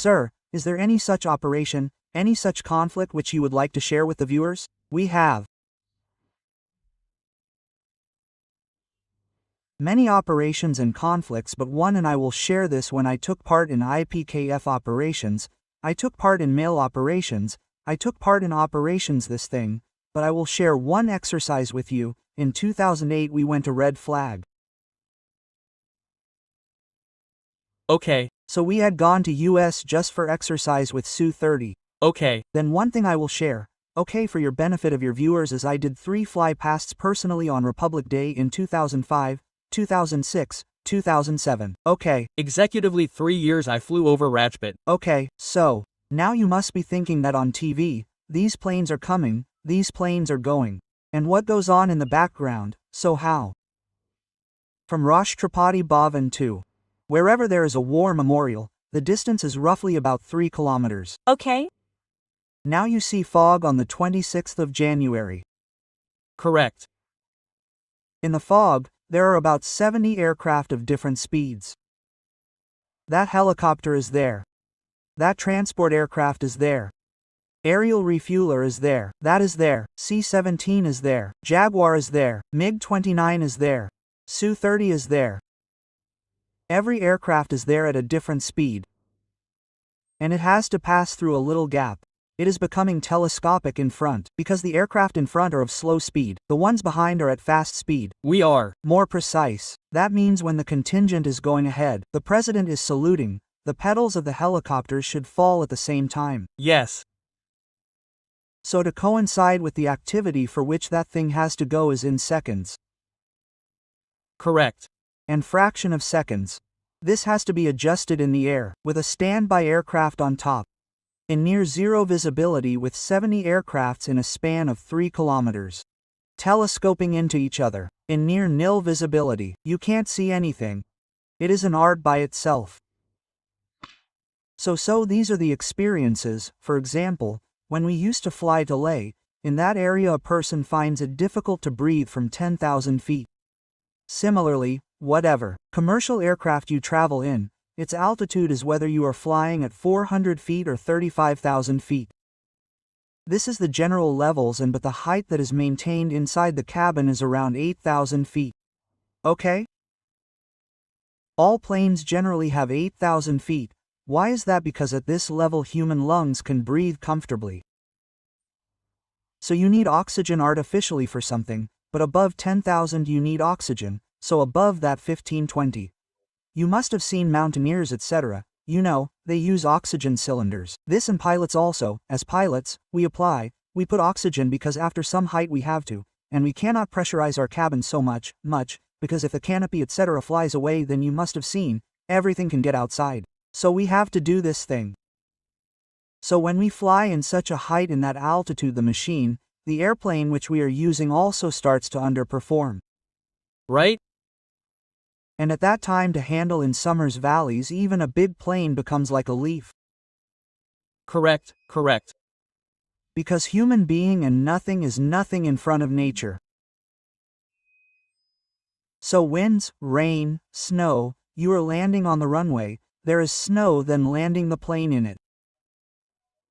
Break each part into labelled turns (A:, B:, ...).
A: sir, is there any such operation, any such conflict which you would like to share with the viewers? We have many operations and conflicts, but one, and I will share this. When I took part in IPKF operations, I took part in mail operations, I took part in operations this thing, but I will share one exercise with you. In 2008 we went to Red Flag.
B: Okay.
A: So we had gone to US just for exercise with Su-30.
B: Okay.
A: Then one thing I will share, okay, for your benefit of your viewers, is I did 3 fly-pasts personally on Republic Day in 2005, 2006, 2007. Okay.
B: Executively 3 years I flew over Rajput.
A: Okay, so, now you must be thinking that on TV, these planes are coming, these planes are going. And what goes on in the background, so how? From Rashtrapati Bhavan to wherever there is a war memorial, the distance is roughly about 3 kilometers.
C: Okay.
A: Now you see fog on the 26th of January.
B: Correct.
A: In the fog, there are about 70 aircraft of different speeds. That helicopter is there. That transport aircraft is there. Aerial refueler is there. That is there. C-17 is there. Jaguar is there. MiG-29 is there. Su-30 is there. Every aircraft is there at a different speed. And it has to pass through a little gap. It is becoming telescopic in front, because the aircraft in front are of slow speed, the ones behind are at fast speed.
B: We are
A: more precise. That means when the contingent is going ahead, the president is saluting, the pedals of the helicopters should fall at the same time.
B: Yes.
A: So to coincide with the activity for which that thing has to go is in seconds.
B: Correct.
A: And fraction of seconds. This has to be adjusted in the air, with a standby aircraft on top. In near zero visibility with 70 aircrafts in a span of 3 kilometers. Telescoping into each other. In near nil visibility, you can't see anything. It is an art by itself. So these are the experiences. For example, when we used to fly to Leh, in that area a person finds it difficult to breathe from 10,000 feet. Similarly, whatever commercial aircraft you travel in, its altitude is whether you are flying at 400 feet or 35,000 feet. This is the general levels, but the height that is maintained inside the cabin is around 8,000 feet. Okay? All planes generally have 8,000 feet. Why is that? Because at this level human lungs can breathe comfortably. So you need oxygen artificially for something, but above 10,000 you need oxygen, so above that 15-20. You must have seen mountaineers etc., you know, they use oxygen cylinders. This and pilots also. As pilots, we put oxygen because after some height we have to, and we cannot pressurize our cabin so much, because if the canopy etc. flies away, then you must have seen, everything can get outside. So we have to do this thing. So when we fly in such a height in that altitude, the machine, the airplane which we are using also starts to underperform.
B: Right?
A: And at that time, to handle in summer's valleys, even a big plane becomes like a leaf.
B: Correct.
A: Because human being and nothing is nothing in front of nature. So winds, rain, snow, you are landing on the runway, there is snow, then landing the plane in it.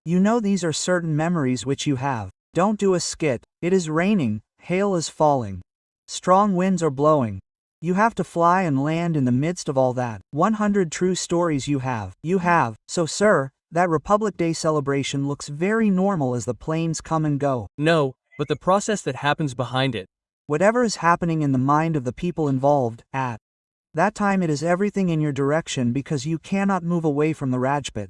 A: You know these are certain memories which you have. Don't do a skit. It is raining, hail is falling. Strong winds are blowing. You have to fly and land in the midst of all that. 100 true stories you have. So sir, that Republic Day celebration looks very normal as the planes come and go.
B: No, but the process that happens behind it.
A: Whatever is happening in the mind of the people involved, at that time it is everything in your direction because you cannot move away from the Rajput.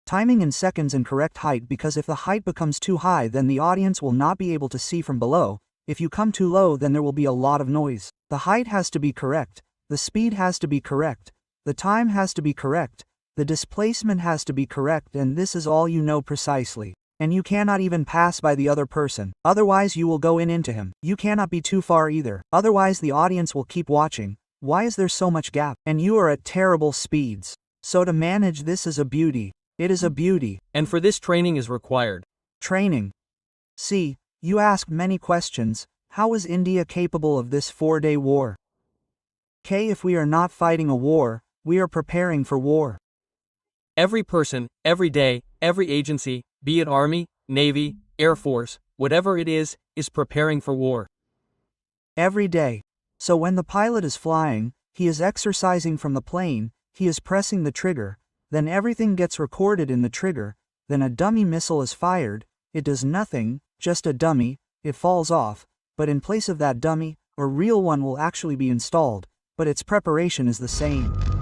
A: Timing in seconds and correct height, because if the height becomes too high then the audience will not be able to see from below. If you come too low then there will be a lot of noise. The height has to be correct, the speed has to be correct, the time has to be correct, the displacement has to be correct, and this is all you know precisely. And you cannot even pass by the other person, otherwise you will go into him. You cannot be too far either, otherwise the audience will keep watching. Why is there so much gap? And you are at terrible speeds. So to manage this is a beauty. It is a beauty.
B: And for this training is required.
A: Training. See, you ask many questions. How is India capable of this 4-day war? If we are not fighting a war, we are preparing for war.
B: Every person, every day, every agency, be it Army, Navy, Air Force, whatever it is preparing for war.
A: Every day. So when the pilot is flying, he is exercising from the plane, he is pressing the trigger, then everything gets recorded in the trigger, then a dummy missile is fired, it does nothing, just a dummy, it falls off, but in place of that dummy, a real one will actually be installed, but its preparation is the same.